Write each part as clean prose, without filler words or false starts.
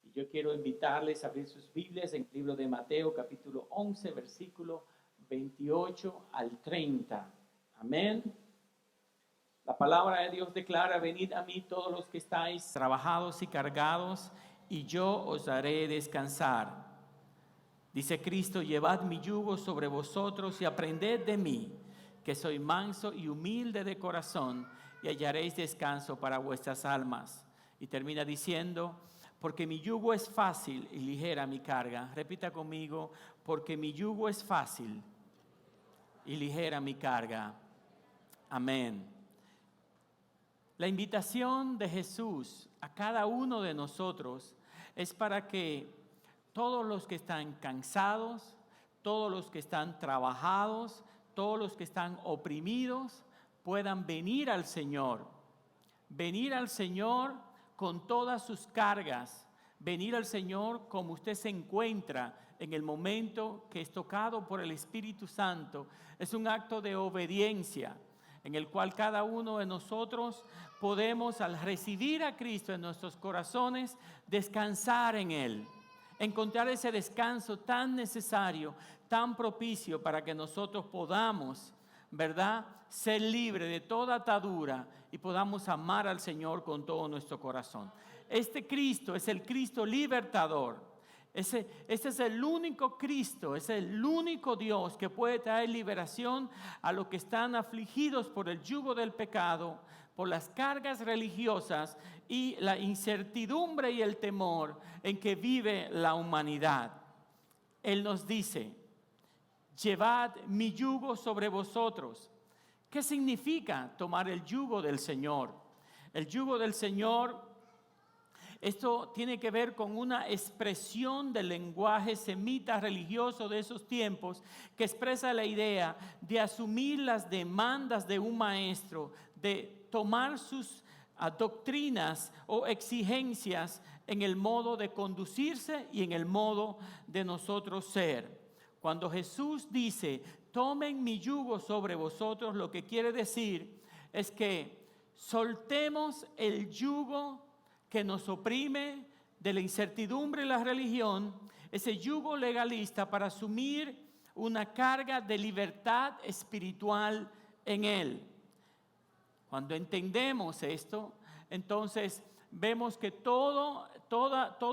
Y yo quiero invitarles a abrir sus Biblias en el libro de Mateo, capítulo 11, versículo 28 al 30. Amén. La palabra de Dios declara: venid a mí todos los que estáis trabajados y cargados, y yo os haré descansar. Dice Cristo: llevad mi yugo sobre vosotros y aprended de mí, que soy manso y humilde de corazón, y hallaréis descanso para vuestras almas. Y termina diciendo: porque mi yugo es fácil y ligera mi carga. Repita conmigo: porque mi yugo es fácil y ligera mi carga. Amén. La invitación de Jesús a cada uno de nosotros es para que todos los que están cansados, todos los que están trabajados, todos los que están oprimidos, puedan venir al Señor. Venir al Señor con todas sus cargas. Venir al Señor como usted se encuentra en el momento que es tocado por el Espíritu Santo. Es un acto de obediencia en el cual cada uno de nosotros podemos, al recibir a Cristo en nuestros corazones, descansar en Él. Encontrar ese descanso tan necesario, tan propicio para que nosotros podamos, ¿verdad?, ser libres de toda atadura y podamos amar al Señor con todo nuestro corazón. Este Cristo es el Cristo libertador. Este es el único Cristo, es el único Dios que puede traer liberación a los que están afligidos por el yugo del pecado, por las cargas religiosas y la incertidumbre y el temor en que vive la humanidad. Él nos dice: llevad mi yugo sobre vosotros. ¿Qué significa tomar el yugo del Señor? El yugo del Señor, esto tiene que ver con una expresión del lenguaje semita religioso de esos tiempos que expresa la idea de asumir las demandas de un maestro, de tomar sus doctrinas o exigencias en el modo de conducirse y en el modo de nosotros ser. Cuando Jesús dice: tomen mi yugo sobre vosotros, lo que quiere decir es que soltemos el yugo que nos oprime de la incertidumbre y la religión, ese yugo legalista, para asumir una carga de libertad espiritual en Él. Cuando entendemos esto, entonces vemos que todos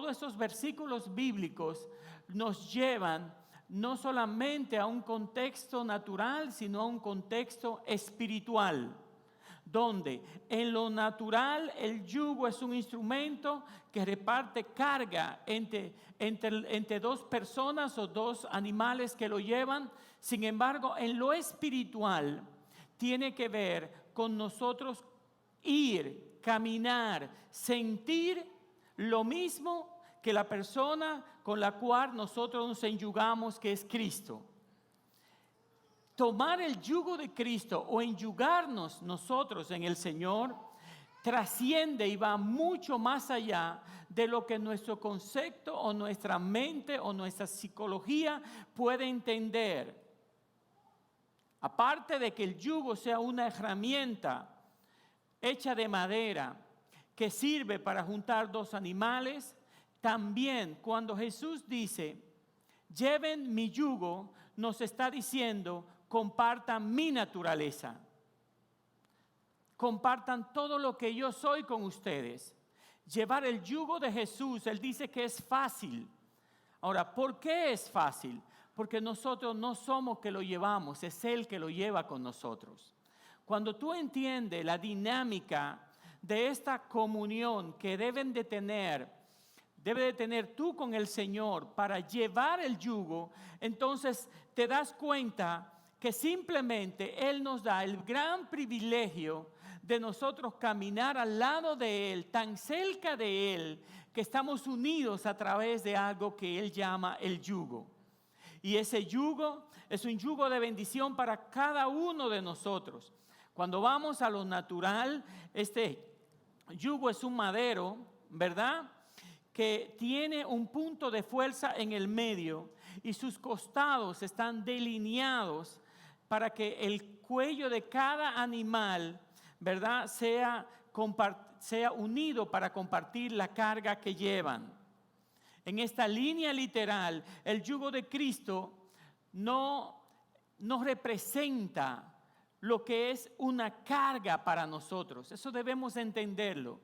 esos versículos bíblicos nos llevan no solamente a un contexto natural, sino a un contexto espiritual, donde en lo natural el yugo es un instrumento que reparte carga entre dos personas o dos animales que lo llevan. Sin embargo, en lo espiritual tiene que ver con nosotros ir, caminar, sentir lo mismo que la persona con la cual nosotros nos enyugamos, que es Cristo. Tomar el yugo de Cristo o enyugarnos nosotros en el Señor trasciende y va mucho más allá de lo que nuestro concepto o nuestra mente o nuestra psicología puede entender. Aparte de que el yugo sea una herramienta hecha de madera que sirve para juntar dos animales, también cuando Jesús dice: lleven mi yugo, nos está diciendo: compartan mi naturaleza, compartan todo lo que yo soy con ustedes. Llevar el yugo de Jesús, Él dice que es fácil. Ahora, ¿por qué es fácil? Porque nosotros no somos que lo llevamos, es Él que lo lleva con nosotros. Cuando tú entiendes la dinámica de esta comunión que debe de tener tú con el Señor para llevar el yugo, entonces te das cuenta que simplemente Él nos da el gran privilegio de nosotros caminar al lado de Él, tan cerca de Él, que estamos unidos a través de algo que Él llama el yugo. Y ese yugo es un yugo de bendición para cada uno de nosotros. Cuando vamos a lo natural, este yugo es un madero, ¿verdad?, que tiene un punto de fuerza en el medio y sus costados están delineados para que el cuello de cada animal, ¿verdad?, sea unido para compartir la carga que llevan. En esta línea literal, el yugo de Cristo no representa lo que es una carga para nosotros. Eso debemos entenderlo.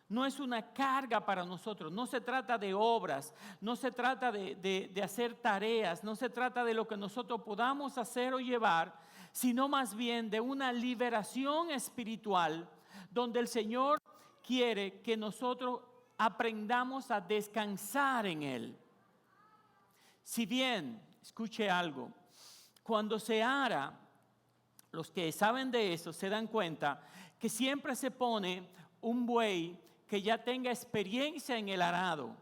No es una carga para nosotros. No se trata de obras, no se trata de hacer tareas, no se trata de lo que nosotros podamos hacer o llevar, sino más bien de una liberación espiritual donde el Señor quiere que nosotros aprendamos a descansar en Él. Si bien, escuche algo, cuando se ara, los que saben de eso se dan cuenta que siempre se pone un buey que ya tenga experiencia en el arado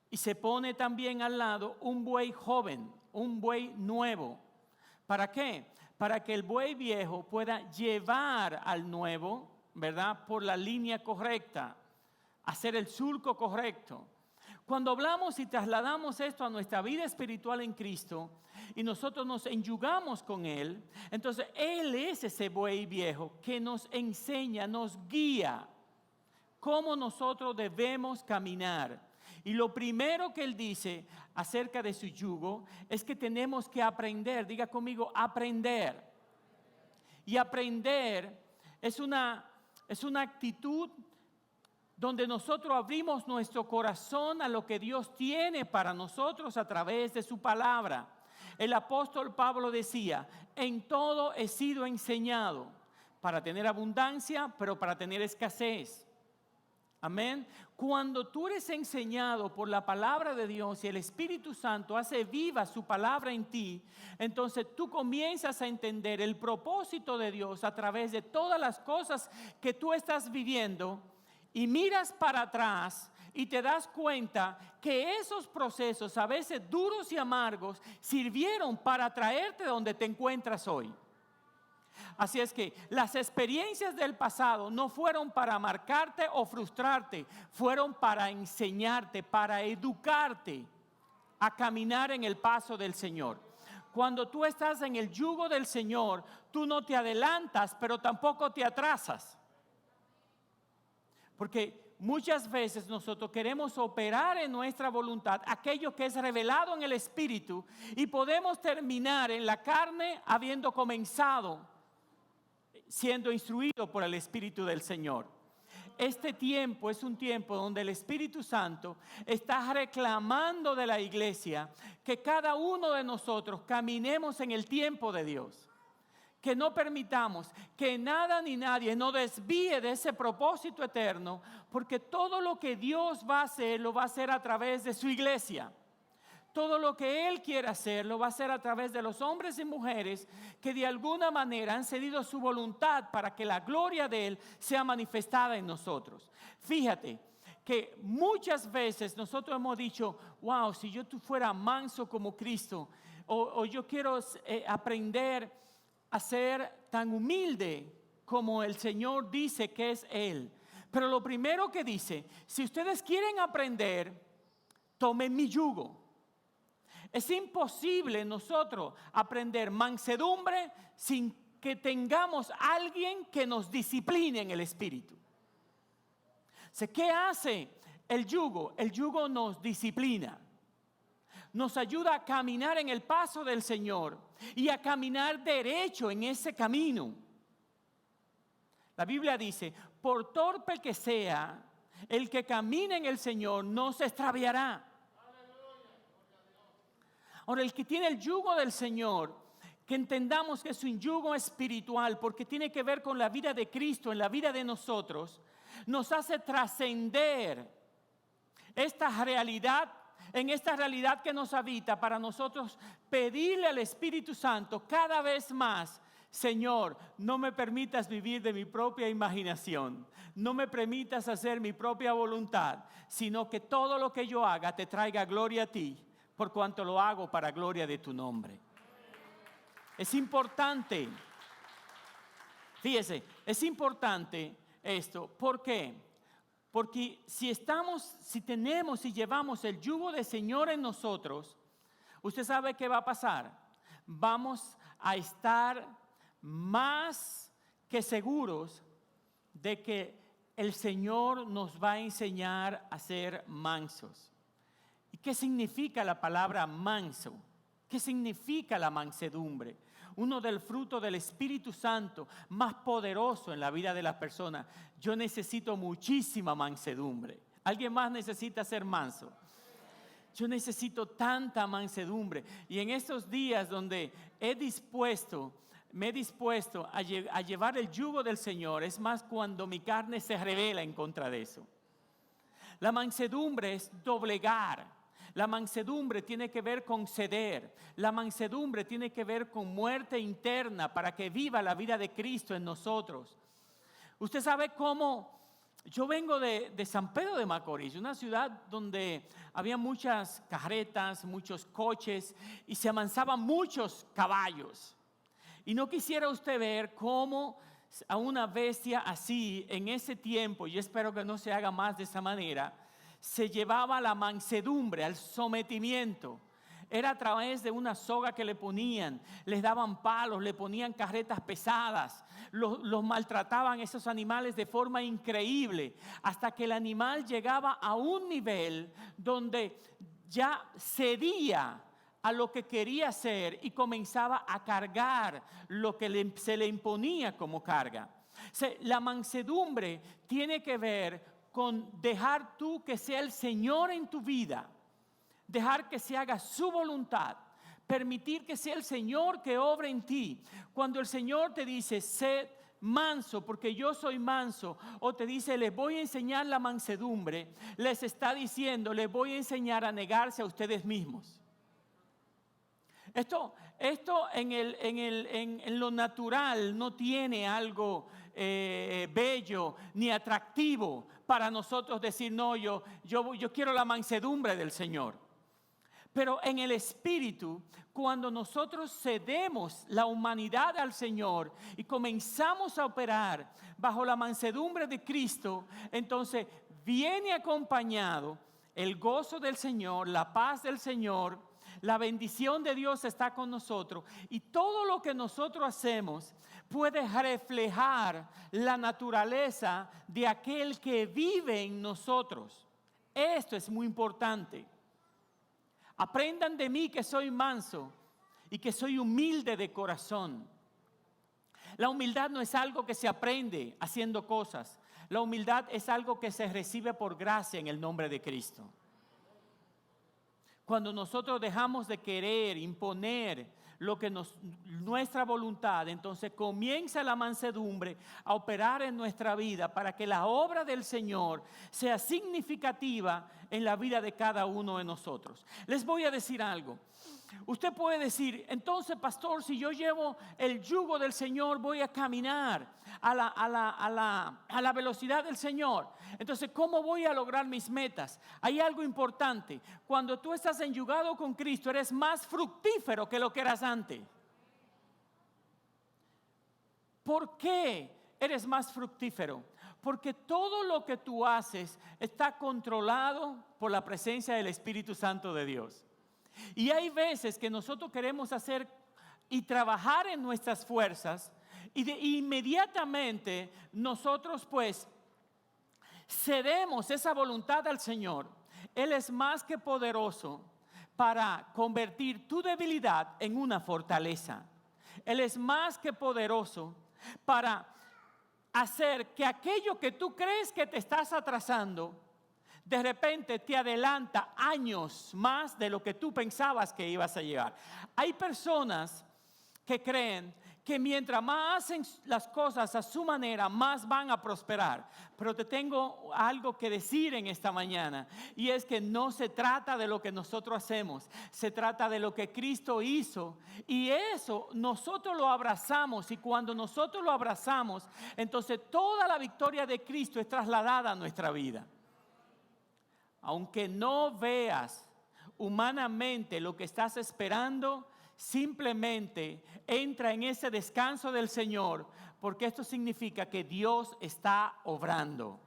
y se pone también al lado un buey joven, un buey nuevo. ¿Para qué? Para que el buey viejo pueda llevar al nuevo, ¿verdad? Por la línea correcta, hacer el surco correcto. Cuando hablamos y trasladamos esto a nuestra vida espiritual en Cristo y nosotros nos enyugamos con Él, entonces Él es ese buey viejo que nos enseña, nos guía cómo nosotros debemos caminar. Y lo primero que Él dice acerca de su yugo es que tenemos que aprender, diga conmigo, aprender. Y aprender es una actitud donde nosotros abrimos nuestro corazón a lo que Dios tiene para nosotros a través de su palabra. El apóstol Pablo decía, en todo he sido enseñado, para tener abundancia, pero para tener escasez. Amén. Cuando tú eres enseñado por la palabra de Dios y el Espíritu Santo hace viva su palabra en ti, entonces tú comienzas a entender el propósito de Dios a través de todas las cosas que tú estás viviendo. Y miras para atrás y te das cuenta que esos procesos, a veces duros y amargos, sirvieron para traerte donde te encuentras hoy. Así es que las experiencias del pasado no fueron para marcarte o frustrarte, fueron para enseñarte, para educarte a caminar en el paso del Señor. Cuando tú estás en el yugo del Señor, tú no te adelantas, pero tampoco te atrasas. Porque muchas veces nosotros queremos operar en nuestra voluntad aquello que es revelado en el Espíritu y podemos terminar en la carne habiendo comenzado siendo instruido por el Espíritu del Señor. Este tiempo es un tiempo donde el Espíritu Santo está reclamando de la iglesia que cada uno de nosotros caminemos en el tiempo de Dios. Que no permitamos que nada ni nadie nos desvíe de ese propósito eterno, porque todo lo que Dios va a hacer, lo va a hacer a través de su iglesia. Todo lo que Él quiere hacer, lo va a hacer a través de los hombres y mujeres que de alguna manera han cedido su voluntad para que la gloria de Él sea manifestada en nosotros. Fíjate que muchas veces nosotros hemos dicho, wow, si yo fuera manso como Cristo, o yo quiero aprender a ser tan humilde como el Señor dice que es Él. Pero lo primero que dice, si ustedes quieren aprender, tomen mi yugo. Es imposible nosotros aprender mansedumbre sin que tengamos a alguien que nos discipline en el espíritu. ¿Qué hace el yugo? El yugo nos disciplina. Nos ayuda a caminar en el paso del Señor y a caminar derecho en ese camino. La Biblia dice, por torpe que sea, el que camina en el Señor no se extraviará. Ahora, el que tiene el yugo del Señor, que entendamos que es un yugo espiritual, porque tiene que ver con la vida de Cristo, en la vida de nosotros, nos hace trascender esta realidad, en esta realidad que nos habita, para nosotros pedirle al Espíritu Santo cada vez más, Señor, no me permitas vivir de mi propia imaginación, no me permitas hacer mi propia voluntad, sino que todo lo que yo haga te traiga gloria a ti, por cuanto lo hago para gloria de tu nombre. Es importante, fíjese, es importante esto. ¿Por qué? Porque si tenemos y llevamos el yugo del Señor en nosotros, usted sabe qué va a pasar. Vamos a estar más que seguros de que el Señor nos va a enseñar a ser mansos. ¿Qué significa la palabra manso? ¿Qué significa la mansedumbre? Uno del fruto del Espíritu Santo más poderoso en la vida de las personas. Yo necesito muchísima mansedumbre. ¿Alguien más necesita ser manso? Yo necesito tanta mansedumbre. Y en estos días donde me he dispuesto a llevar el yugo del Señor, es más cuando mi carne se revela en contra de eso. La mansedumbre es doblegar. La mansedumbre tiene que ver con ceder. La mansedumbre tiene que ver con muerte interna para que viva la vida de Cristo en nosotros. Usted sabe cómo yo vengo de San Pedro de Macorís, una ciudad donde había muchas carretas, muchos coches y se amansaban muchos caballos. Y no quisiera usted ver cómo a una bestia así en ese tiempo, y espero que no se haga más de esa manera, se llevaba la mansedumbre, al sometimiento. Era a través de una soga que le ponían, les daban palos, le ponían carretas pesadas, los maltrataban esos animales de forma increíble, hasta que el animal llegaba a un nivel donde ya cedía a lo que quería hacer y comenzaba a cargar lo que se le imponía como carga. La mansedumbre tiene que ver con dejar tú que sea el Señor en tu vida, dejar que se haga su voluntad, permitir que sea el Señor que obre en ti. Cuando el Señor te dice, sé manso porque yo soy manso, o te dice, les voy a enseñar la mansedumbre, les está diciendo, les voy a enseñar a negarse a ustedes mismos. Esto en lo natural no tiene algo bello ni atractivo para nosotros decir, no, yo quiero la mansedumbre del Señor. Pero en el Espíritu, cuando nosotros cedemos la humanidad al Señor y comenzamos a operar bajo la mansedumbre de Cristo, entonces viene acompañado el gozo del Señor, la paz del Señor, la bendición de Dios está con nosotros, y todo lo que nosotros hacemos puede reflejar la naturaleza de aquel que vive en nosotros. Esto es muy importante. Aprendan de mí que soy manso y que soy humilde de corazón. La humildad no es algo que se aprende haciendo cosas. La humildad es algo que se recibe por gracia en el nombre de Cristo. Cuando nosotros dejamos de querer imponer nuestra voluntad, entonces comienza la mansedumbre a operar en nuestra vida para que la obra del Señor sea significativa en la vida de cada uno de nosotros. Les voy a decir algo. Usted puede decir, entonces pastor, si yo llevo el yugo del Señor, voy a caminar a la velocidad del Señor. Entonces, ¿cómo voy a lograr mis metas? Hay algo importante. Cuando tú estás enyugado con Cristo, eres más fructífero que lo que eras antes. ¿Por qué eres más fructífero? Porque todo lo que tú haces está controlado por la presencia del Espíritu Santo de Dios. Y hay veces que nosotros queremos hacer y trabajar en nuestras fuerzas y inmediatamente nosotros pues cedemos esa voluntad al Señor. Él es más que poderoso para convertir tu debilidad en una fortaleza. Él es más que poderoso para hacer que aquello que tú crees que te estás atrasando, de repente te adelanta años más de lo que tú pensabas que ibas a llegar. Hay personas que creen que mientras más hacen las cosas a su manera, más van a prosperar. Pero te tengo algo que decir en esta mañana, y es que no se trata de lo que nosotros hacemos, se trata de lo que Cristo hizo, y eso nosotros lo abrazamos, y cuando nosotros lo abrazamos, entonces toda la victoria de Cristo es trasladada a nuestra vida. Aunque no veas humanamente lo que estás esperando, simplemente entra en ese descanso del Señor, porque esto significa que Dios está obrando.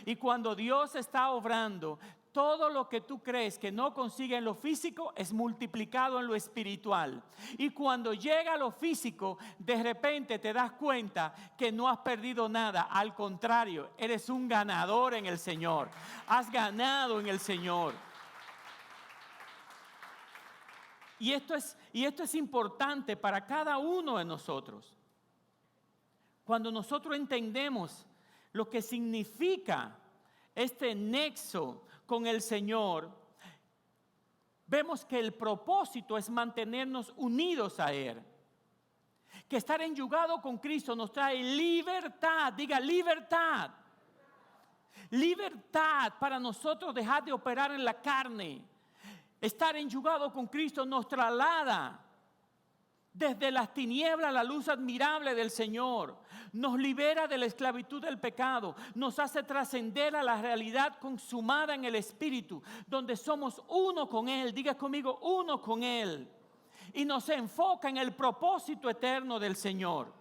Y cuando Dios está obrando, todo lo que tú crees que no consigue en lo físico es multiplicado en lo espiritual. Y cuando llega a lo físico, de repente te das cuenta que no has perdido nada. Al contrario, eres un ganador en el Señor. Has ganado en el Señor. Y esto es importante para cada uno de nosotros. Cuando nosotros entendemos lo que significa este nexo con el Señor, vemos que el propósito es mantenernos unidos a Él. Que estar enyugado con Cristo nos trae libertad. Diga libertad. Libertad para nosotros dejar de operar en la carne. Estar enyugado con Cristo nos traslada desde las tinieblas a la luz admirable del Señor. Nos libera de la esclavitud del pecado. Nos hace trascender a la realidad consumada en el Espíritu, donde somos uno con Él. Diga conmigo, uno con Él. Y nos enfoca en el propósito eterno del Señor.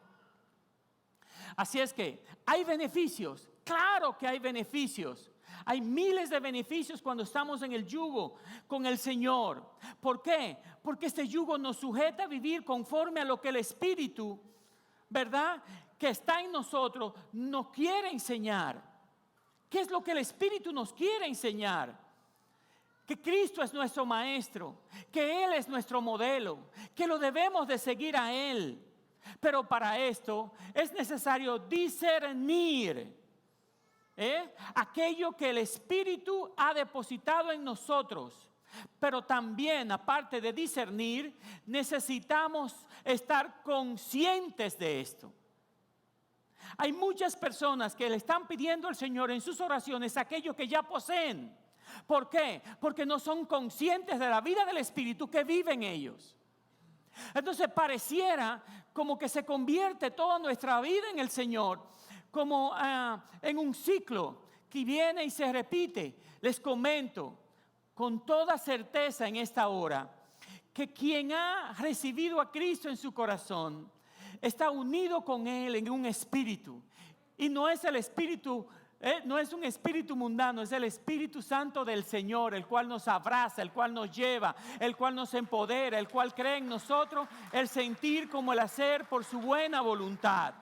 Así es que, ¿hay beneficios? Claro que hay beneficios. Hay miles de beneficios cuando estamos en el yugo con el Señor. ¿Por qué? Porque este yugo nos sujeta a vivir conforme a lo que el Espíritu, ¿verdad?, que está en nosotros, nos quiere enseñar. ¿Qué es lo que el Espíritu nos quiere enseñar? Que Cristo es nuestro Maestro, que Él es nuestro modelo, que lo debemos de seguir a Él. Pero para esto es necesario discernir aquello que el Espíritu ha depositado en nosotros. Pero también, aparte de discernir, necesitamos estar conscientes de esto. Hay muchas personas que le están pidiendo al Señor en sus oraciones aquello que ya poseen. ¿Por qué? Porque no son conscientes de la vida del Espíritu que vive en ellos. Entonces pareciera como que se convierte toda nuestra vida en el Señor como en un ciclo que viene y se repite. Les comento con toda certeza en esta hora que quien ha recibido a Cristo en su corazón está unido con Él en un espíritu. Y no es el espíritu, no es un espíritu mundano, es el Espíritu Santo del Señor, el cual nos abraza, el cual nos lleva, el cual nos empodera, el cual cree en nosotros el sentir como el hacer por su buena voluntad.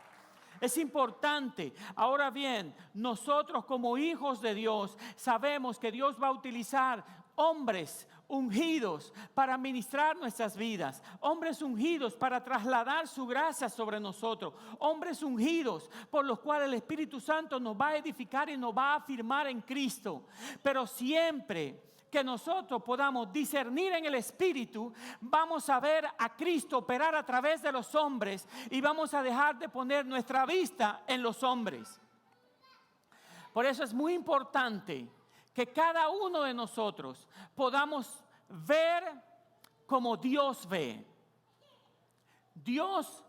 Es importante. Ahora bien, nosotros como hijos de Dios sabemos que Dios va a utilizar hombres ungidos para ministrar nuestras vidas, hombres ungidos para trasladar su gracia sobre nosotros, hombres ungidos por los cuales el Espíritu Santo nos va a edificar y nos va a afirmar en Cristo. Pero siempre que nosotros podamos discernir en el Espíritu, vamos a ver a Cristo operar a través de los hombres y vamos a dejar de poner nuestra vista en los hombres. Por eso es muy importante que cada uno de nosotros podamos ver como Dios ve. Dios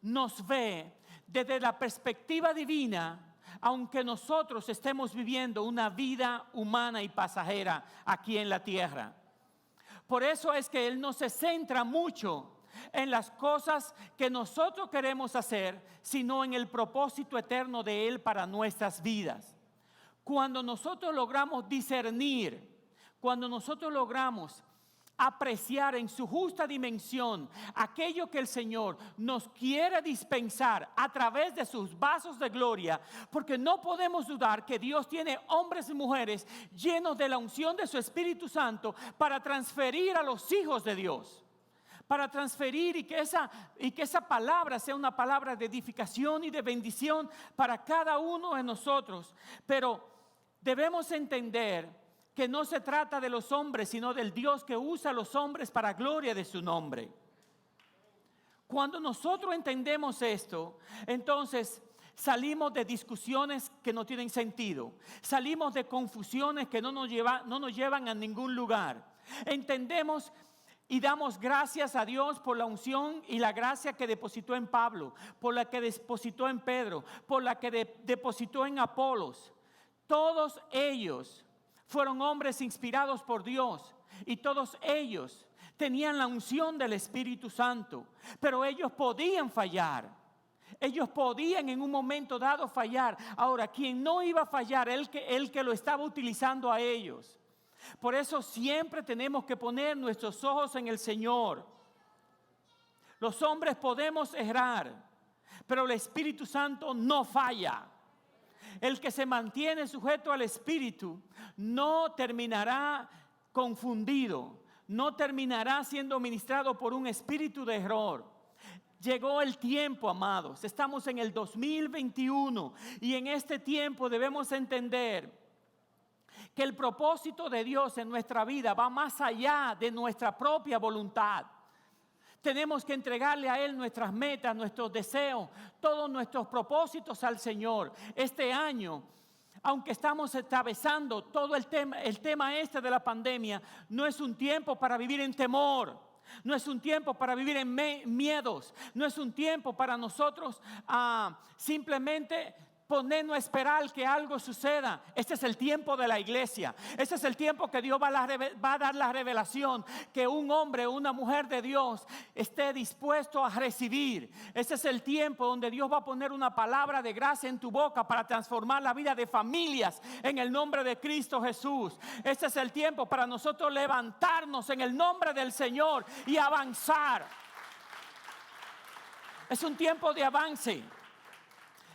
nos ve desde la perspectiva divina, aunque nosotros estemos viviendo una vida humana y pasajera aquí en la tierra. Por eso es que Él no se centra mucho en las cosas que nosotros queremos hacer, sino en el propósito eterno de Él para nuestras vidas. Cuando nosotros logramos discernir, cuando nosotros logramos apreciar en su justa dimensión aquello que el Señor nos quiere dispensar a través de sus vasos de gloria, porque no podemos dudar que Dios tiene hombres y mujeres llenos de la unción de su Espíritu Santo para transferir a los hijos de Dios, para transferir y que esa palabra sea una palabra de edificación y de bendición para cada uno de nosotros. Pero debemos entender que no se trata de los hombres, sino del Dios que usa a los hombres para gloria de su nombre. Cuando nosotros entendemos esto, entonces salimos de discusiones que no tienen sentido. Salimos de confusiones que no nos llevan a ningún lugar. Entendemos y damos gracias a Dios por la unción y la gracia que depositó en Pablo, por la que depositó en Pedro, por la que depositó en Apolos. Todos ellos fueron hombres inspirados por Dios y todos ellos tenían la unción del Espíritu Santo, pero ellos podían fallar. Ellos podían en un momento dado fallar. Ahora, quien no iba a fallar, el que lo estaba utilizando a ellos. Por eso siempre tenemos que poner nuestros ojos en el Señor. Los hombres podemos errar, pero el Espíritu Santo no falla. El que se mantiene sujeto al Espíritu no terminará confundido, no terminará siendo ministrado por un espíritu de error. Llegó el tiempo, amados. Estamos en el 2021 y en este tiempo debemos entender que el propósito de Dios en nuestra vida va más allá de nuestra propia voluntad. Tenemos que entregarle a Él nuestras metas, nuestros deseos, todos nuestros propósitos al Señor. Este año, aunque estamos atravesando todo el tema este de la pandemia, no es un tiempo para vivir en temor. No es un tiempo para vivir en miedos. No es un tiempo para nosotros simplemente ponernos a esperar que algo suceda. Este es el tiempo de la iglesia. Este es el tiempo que Dios va a dar la revelación, que un hombre o una mujer de Dios esté dispuesto a recibir. Este es el tiempo donde Dios va a poner una palabra de gracia en tu boca para transformar la vida de familias en el nombre de Cristo Jesús. Este es el tiempo para nosotros levantarnos en el nombre del Señor y avanzar. Es un tiempo de avance.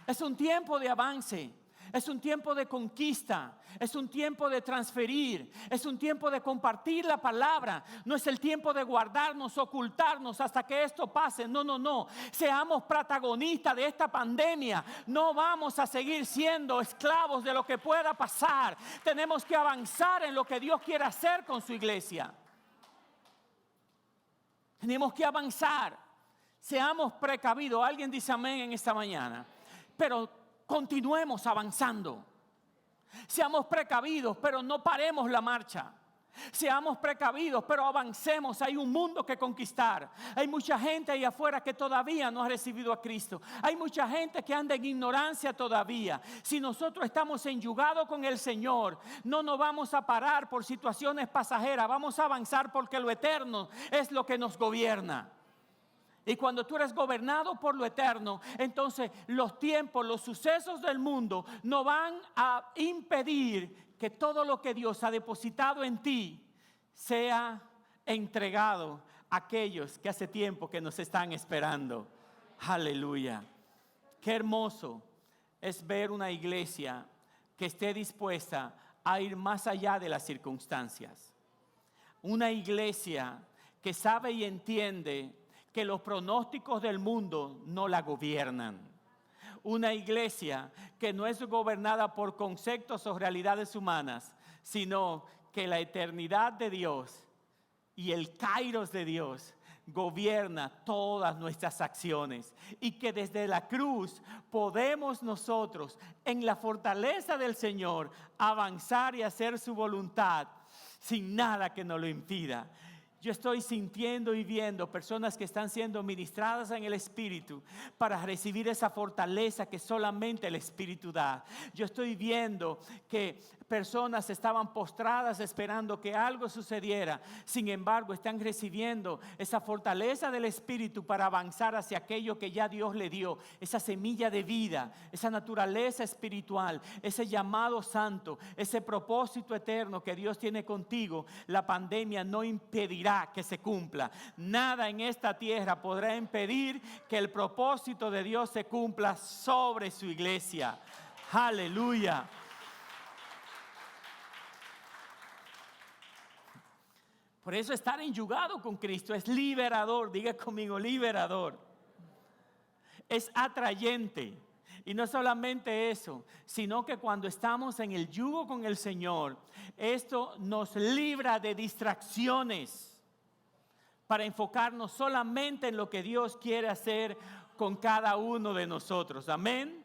Es un tiempo de avance, es un tiempo de conquista, es un tiempo de transferir, es un tiempo de compartir la palabra. No es el tiempo de guardarnos, ocultarnos hasta que esto pase. No. Seamos protagonistas de esta pandemia. No vamos a seguir siendo esclavos de lo que pueda pasar. Tenemos que avanzar en lo que Dios quiere hacer con su iglesia. Tenemos que avanzar. Seamos precavidos. Alguien dice amén en esta mañana. Pero continuemos avanzando. Seamos precavidos, pero no paremos la marcha. Seamos precavidos, pero avancemos. Hay un mundo que conquistar. Hay mucha gente ahí afuera que todavía no ha recibido a Cristo. Hay mucha gente que anda en ignorancia todavía. Si nosotros estamos enyugados con el Señor, no nos vamos a parar por situaciones pasajeras. Vamos a avanzar porque lo eterno es lo que nos gobierna. Y cuando tú eres gobernado por lo eterno, entonces los tiempos, los sucesos del mundo no van a impedir que todo lo que Dios ha depositado en ti sea entregado a aquellos que hace tiempo que nos están esperando. Aleluya. Qué hermoso es ver una iglesia que esté dispuesta a ir más allá de las circunstancias. Una iglesia que sabe y entiende que los pronósticos del mundo no la gobiernan. Una iglesia que no es gobernada por conceptos o realidades humanas, sino que la eternidad de Dios y el kairos de Dios gobierna todas nuestras acciones, y que desde la cruz podemos nosotros, en la fortaleza del Señor, avanzar y hacer su voluntad sin nada que nos lo impida. Yo estoy sintiendo y viendo personas que están siendo ministradas en el Espíritu para recibir esa fortaleza que solamente el Espíritu da. Yo estoy viendo que personas estaban postradas esperando que algo sucediera. Sin embargo, están recibiendo esa fortaleza del Espíritu para avanzar hacia aquello que ya Dios le dio. Esa semilla de vida, esa naturaleza espiritual, ese llamado santo, ese propósito eterno que Dios tiene contigo. La pandemia no impedirá que se cumpla. Nada en esta tierra podrá impedir que el propósito de Dios se cumpla sobre su iglesia. Aleluya. Por eso estar enyugado con Cristo es liberador. Diga conmigo, liberador. Es atrayente. Y no solamente eso, sino que cuando estamos en el yugo con el Señor, esto nos libra de distracciones para enfocarnos solamente en lo que Dios quiere hacer con cada uno de nosotros. Amén.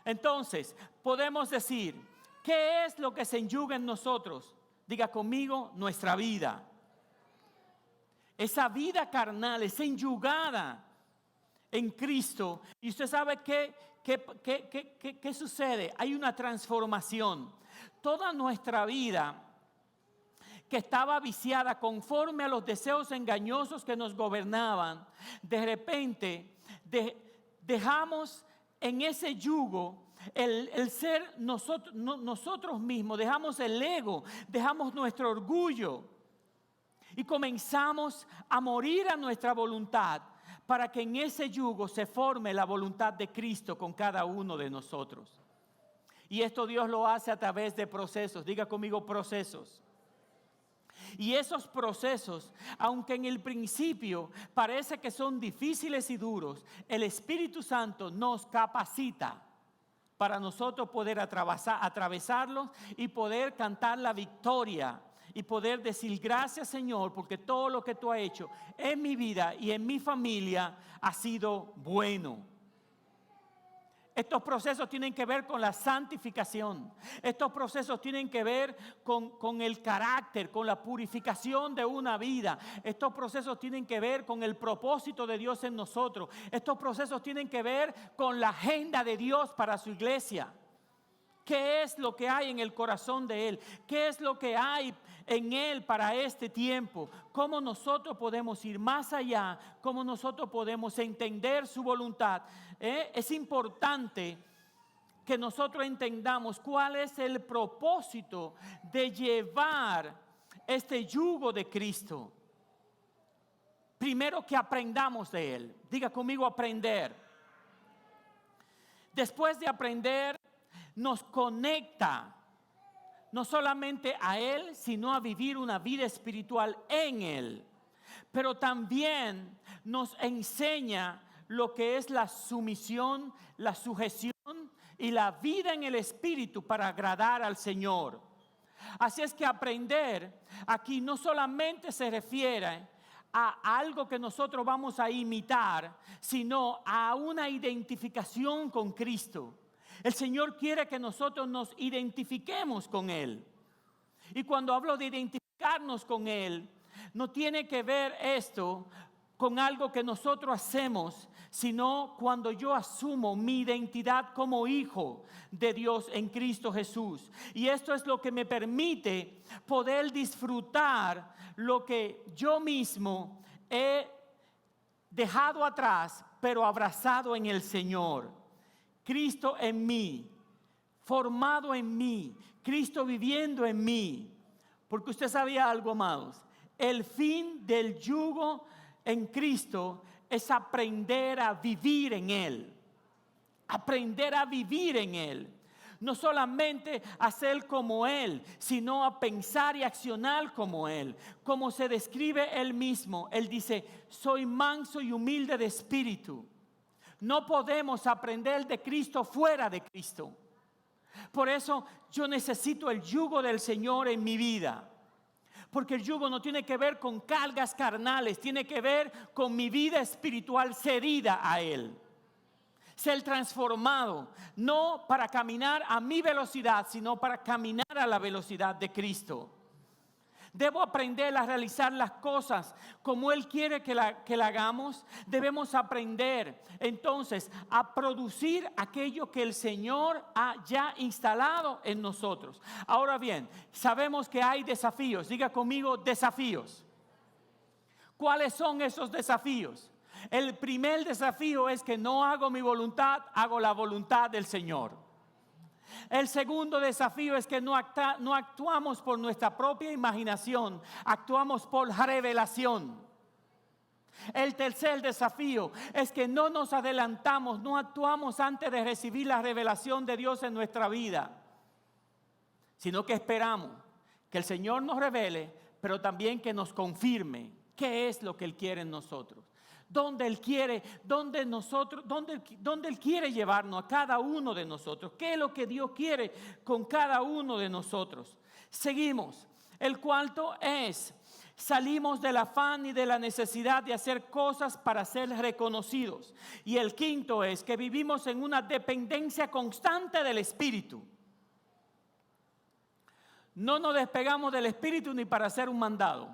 Entonces, podemos decir, ¿qué es lo que se enyuga en nosotros? Diga conmigo, nuestra vida. Esa vida carnal es enyugada en Cristo. Y usted sabe ¿qué sucede? Hay una transformación. Toda nuestra vida, que estaba viciada conforme a los deseos engañosos que nos gobernaban, de repente dejamos en ese yugo el ser nosotros mismos, dejamos el ego, dejamos nuestro orgullo y comenzamos a morir a nuestra voluntad para que en ese yugo se forme la voluntad de Cristo con cada uno de nosotros. Y esto Dios lo hace a través de procesos. Diga conmigo, procesos. Y esos procesos, aunque en el principio parece que son difíciles y duros, el Espíritu Santo nos capacita para nosotros poder atravesarlos y poder cantar la victoria y poder decir gracias, Señor, porque todo lo que tú has hecho en mi vida y en mi familia ha sido bueno. Estos procesos tienen que ver con la santificación. Estos procesos tienen que ver con el carácter, con la purificación de una vida. Estos procesos tienen que ver con el propósito de Dios en nosotros. Estos procesos tienen que ver con la agenda de Dios para su iglesia. ¿Qué es lo que hay en el corazón de Él? ¿Qué es lo que hay en Él para este tiempo? ¿Cómo nosotros podemos ir más allá? ¿Cómo nosotros podemos entender su voluntad? Es importante que nosotros entendamos cuál es el propósito de llevar este yugo de Cristo. Primero que aprendamos de Él. Diga conmigo aprender. Después de aprender, nos conecta no solamente a Él, sino a vivir una vida espiritual en Él. Pero también nos enseña lo que es la sumisión, la sujeción y la vida en el Espíritu para agradar al Señor. Así es que aprender aquí no solamente se refiere a algo que nosotros vamos a imitar, sino a una identificación con Cristo. El Señor quiere que nosotros nos identifiquemos con Él. Y cuando hablo de identificarnos con Él, no tiene que ver esto con algo que nosotros hacemos, sino cuando yo asumo mi identidad como hijo de Dios en Cristo Jesús. Y esto es lo que me permite poder disfrutar lo que yo mismo he dejado atrás, pero abrazado en el Señor. Cristo en mí, formado en mí, Cristo viviendo en mí. Porque usted sabía algo, amados, el fin del yugo en Cristo es aprender a vivir en Él. Aprender a vivir en Él. No solamente a ser como Él, sino a pensar y accionar como Él. Como se describe Él mismo, Él dice, soy manso y humilde de espíritu. No podemos aprender de Cristo fuera de Cristo. Por eso yo necesito el yugo del Señor en mi vida. Porque el yugo no tiene que ver con cargas carnales, tiene que ver con mi vida espiritual cedida a Él. Ser transformado, no para caminar a mi velocidad, sino para caminar a la velocidad de Cristo. Debo aprender a realizar las cosas como Él quiere que la hagamos. Debemos aprender entonces a producir aquello que el Señor ha ya instalado en nosotros. Ahora bien, sabemos que hay desafíos. Diga conmigo desafíos. ¿Cuáles son esos desafíos? El primer desafío es que no hago mi voluntad, hago la voluntad del Señor. El segundo desafío es que no actuamos por nuestra propia imaginación, actuamos por revelación. El tercer desafío es que no nos adelantamos, no actuamos antes de recibir la revelación de Dios en nuestra vida, sino que esperamos que el Señor nos revele, pero también que nos confirme qué es lo que Él quiere en nosotros. Dónde Él quiere llevarnos a cada uno de nosotros. ¿Qué es lo que Dios quiere con cada uno de nosotros? Seguimos. El cuarto es, salimos del afán y de la necesidad de hacer cosas para ser reconocidos. Y el quinto es que vivimos en una dependencia constante del Espíritu. No nos despegamos del Espíritu ni para hacer un mandado.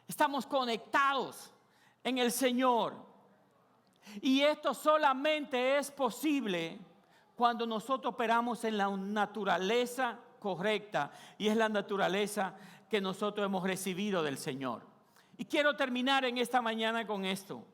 Estamos conectados en el Señor. Y esto solamente es posible cuando nosotros operamos en la naturaleza correcta, y es la naturaleza que nosotros hemos recibido del Señor. Y quiero terminar en esta mañana con esto.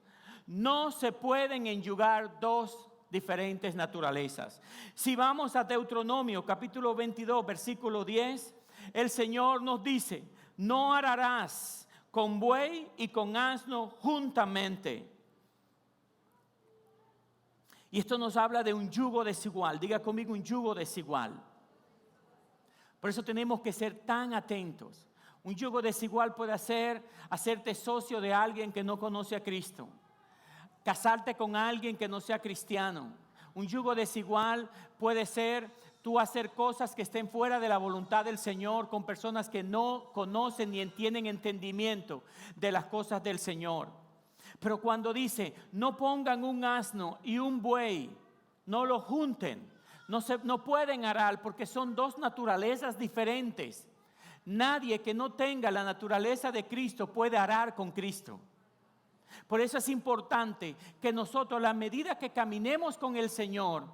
No se pueden enyugar dos diferentes naturalezas. Si vamos a Deuteronomio capítulo 22 versículo 10, el Señor nos dice, no ararás con buey y con asno juntamente. Y esto nos habla de un yugo desigual. Diga conmigo, un yugo desigual. Por eso tenemos que ser tan atentos. Un yugo desigual puede hacerte socio de alguien que no conoce a Cristo. Casarte con alguien que no sea cristiano. Un yugo desigual puede ser tú hacer cosas que estén fuera de la voluntad del Señor con personas que no conocen ni tienen entendimiento de las cosas del Señor. Pero cuando dice, no pongan un asno y un buey, no lo junten, no pueden arar porque son dos naturalezas diferentes. Nadie que no tenga la naturaleza de Cristo puede arar con Cristo. Por eso es importante que nosotros, a la medida que caminemos con el Señor,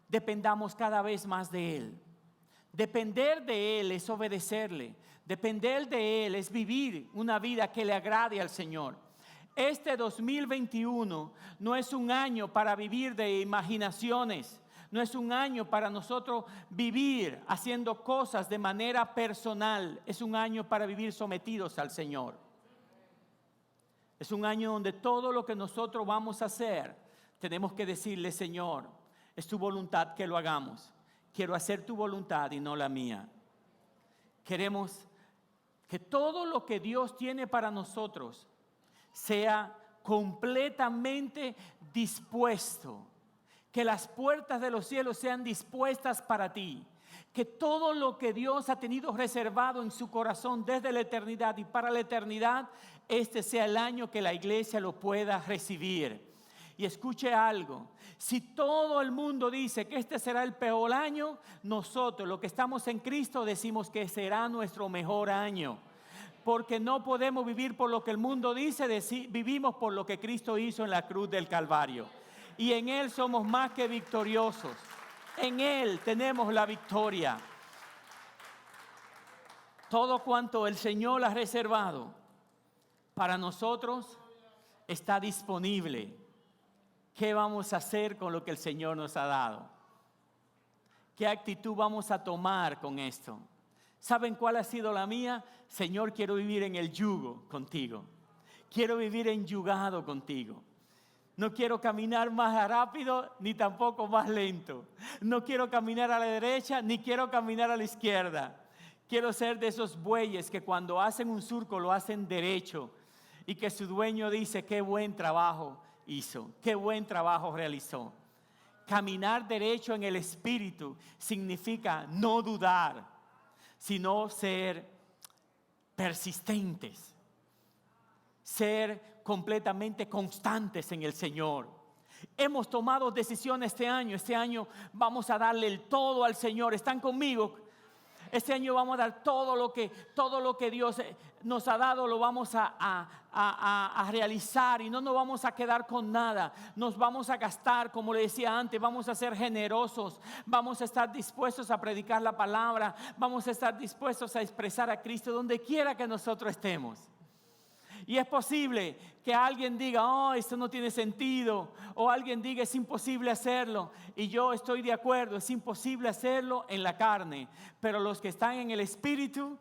dependamos cada vez más de Él. Depender de Él es obedecerle. Depender de Él es vivir una vida que le agrade al Señor. Este 2021 no es un año para vivir de imaginaciones. No es un año para nosotros vivir haciendo cosas de manera personal. Es un año para vivir sometidos al Señor. Es un año donde todo lo que nosotros vamos a hacer, tenemos que decirle, Señor, es tu voluntad que lo hagamos. Quiero hacer tu voluntad y no la mía. Queremos que todo lo que Dios tiene para nosotros sea completamente dispuesto. Que las puertas de los cielos sean dispuestas para ti. Que todo lo que Dios ha tenido reservado en su corazón desde la eternidad y para la eternidad, este sea el año que la iglesia lo pueda recibir. Y escuche algo, si todo el mundo dice que este será el peor año, nosotros los que estamos en Cristo decimos que será nuestro mejor año. Porque no podemos vivir por lo que el mundo dice, vivimos por lo que Cristo hizo en la cruz del Calvario. Y en Él somos más que victoriosos. En Él tenemos la victoria. Todo cuanto el Señor ha reservado para nosotros está disponible. ¿Qué vamos a hacer con lo que el Señor nos ha dado? ¿Qué actitud vamos a tomar con esto? ¿Saben cuál ha sido la mía? Señor, quiero vivir en el yugo contigo. Quiero vivir enyugado contigo. No quiero caminar más rápido ni tampoco más lento. No quiero caminar a la derecha ni quiero caminar a la izquierda. Quiero ser de esos bueyes que cuando hacen un surco lo hacen derecho y que su dueño dice qué buen trabajo hizo, qué buen trabajo realizó. Caminar derecho en el Espíritu significa no dudar, sino ser persistentes. Ser completamente constantes en el Señor. Hemos tomado decisiones este año. Este año vamos a darle el todo al Señor. ¿Están conmigo? Este año vamos a dar todo lo que Dios nos ha dado, lo vamos a realizar y no nos vamos a quedar con nada. Nos vamos a gastar, como le decía antes, vamos a ser generosos, vamos a estar dispuestos a predicar la palabra, vamos a estar dispuestos a expresar a Cristo donde quiera que nosotros estemos. Y es posible que alguien diga, oh, esto no tiene sentido. O alguien diga, es imposible hacerlo. Y yo estoy de acuerdo, es imposible hacerlo en la carne. Pero los que están en el Espíritu,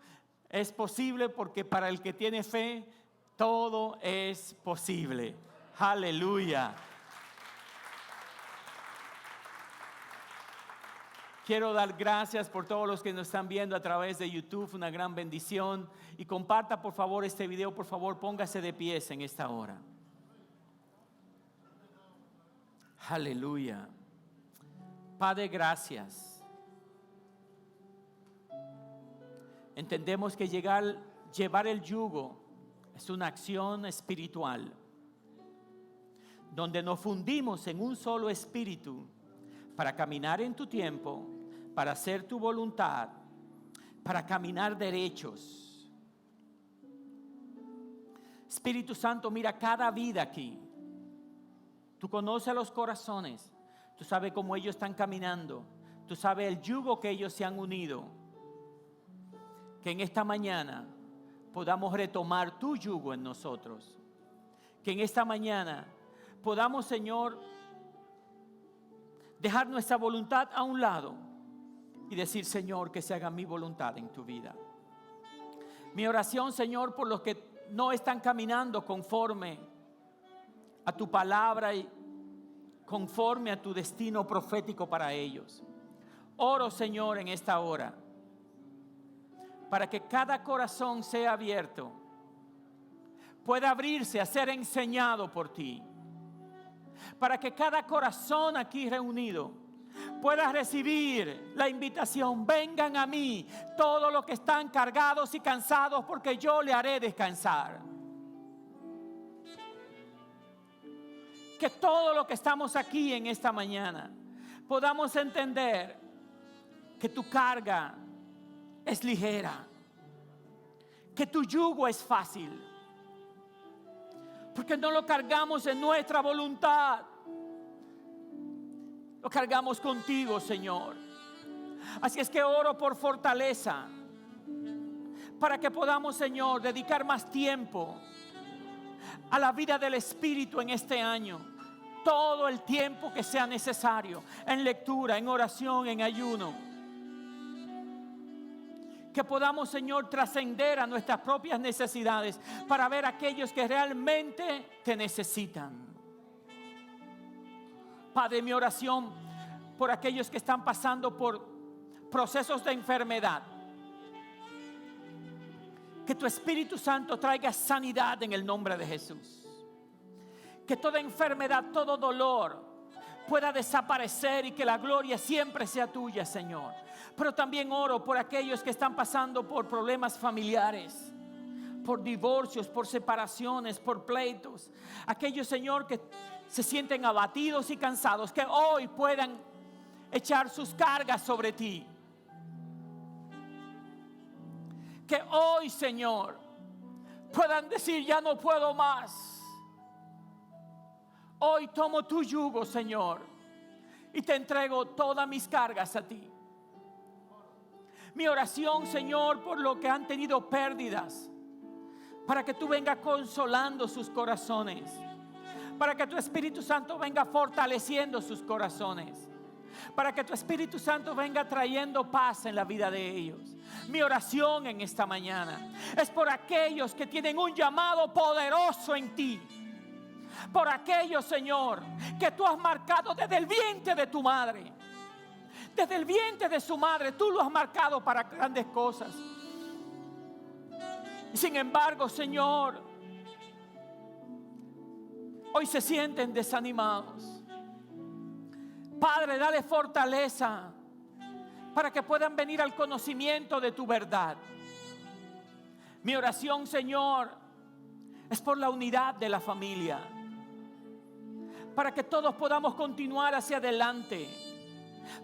es posible porque para el que tiene fe, todo es posible. Aleluya. Quiero dar gracias por todos los que nos están viendo a través de YouTube, una gran bendición. Y comparta por favor este video, por favor, póngase de pies en esta hora. Aleluya. Padre, gracias. Entendemos que llevar el yugo es una acción espiritual, donde nos fundimos en un solo espíritu para caminar en tu tiempo, para hacer tu voluntad, para caminar derechos. Espíritu Santo, mira cada vida aquí. Tú conoces los corazones. Tú sabes cómo ellos están caminando. Tú sabes el yugo que ellos se han unido. Que en esta mañana podamos retomar tu yugo en nosotros. Que en esta mañana podamos, Señor, dejar nuestra voluntad a un lado y decir, Señor, que se haga mi voluntad en tu vida. Mi oración, Señor, por los que no están caminando conforme a tu palabra y conforme a tu destino profético para ellos. Oro, Señor, en esta hora para que cada corazón sea abierto, pueda abrirse a ser enseñado por ti, para que cada corazón aquí reunido pueda recibir la invitación: vengan a mí todos los que están cargados y cansados, porque yo le haré descansar. Que todos los que estamos aquí en esta mañana podamos entender que tu carga es ligera, que tu yugo es fácil, porque no lo cargamos en nuestra voluntad, lo cargamos contigo, Señor. Así es que oro por fortaleza, para que podamos, Señor, dedicar más tiempo a la vida del Espíritu en este año. Todo el tiempo que sea necesario, en lectura, en oración, en ayuno. Que podamos, Señor, trascender a nuestras propias necesidades para ver a aquellos que realmente te necesitan. Padre, mi oración por aquellos que están pasando por procesos de enfermedad. Que tu Espíritu Santo traiga sanidad en el nombre de Jesús. Que toda enfermedad, todo dolor pueda desaparecer y que la gloria siempre sea tuya, Señor. Pero también oro por aquellos que están pasando por problemas familiares, por divorcios, por separaciones, por pleitos. Aquellos, Señor, que se sienten abatidos y cansados, que hoy puedan echar sus cargas sobre ti. Que hoy, Señor, puedan decir: ya no puedo más. Hoy tomo tu yugo, Señor, y te entrego todas mis cargas a ti. Mi oración, Señor, por los que han tenido pérdidas, para que tú vengas consolando sus corazones, para que tu Espíritu Santo venga fortaleciendo sus corazones, para que tu Espíritu Santo venga trayendo paz en la vida de ellos. Mi oración en esta mañana es por aquellos que tienen un llamado poderoso en ti. Por aquellos, Señor, que tú has marcado desde el vientre de tu madre. Desde el vientre de su madre tú lo has marcado para grandes cosas. Y sin embargo, Señor, hoy se sienten desanimados. Padre, dale fortaleza para que puedan venir al conocimiento de tu verdad. Mi oración, Señor, es por la unidad de la familia, para que todos podamos continuar hacia adelante,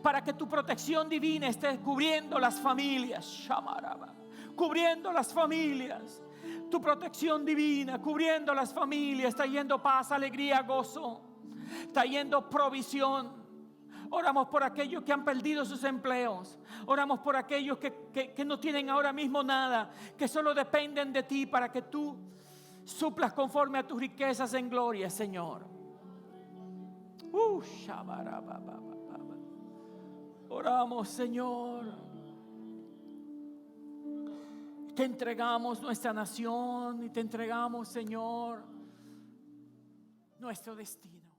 para que tu protección divina esté cubriendo las familias, cubriendo las familias. Tu protección divina cubriendo las familias, trayendo paz, alegría, gozo, trayendo provisión. Oramos por aquellos que han perdido sus empleos. Oramos por aquellos que no tienen ahora mismo nada, que solo dependen de ti para que tú suplas conforme a tus riquezas en gloria, Señor. Oramos, Señor. Te entregamos nuestra nación y te entregamos, Señor, nuestro destino.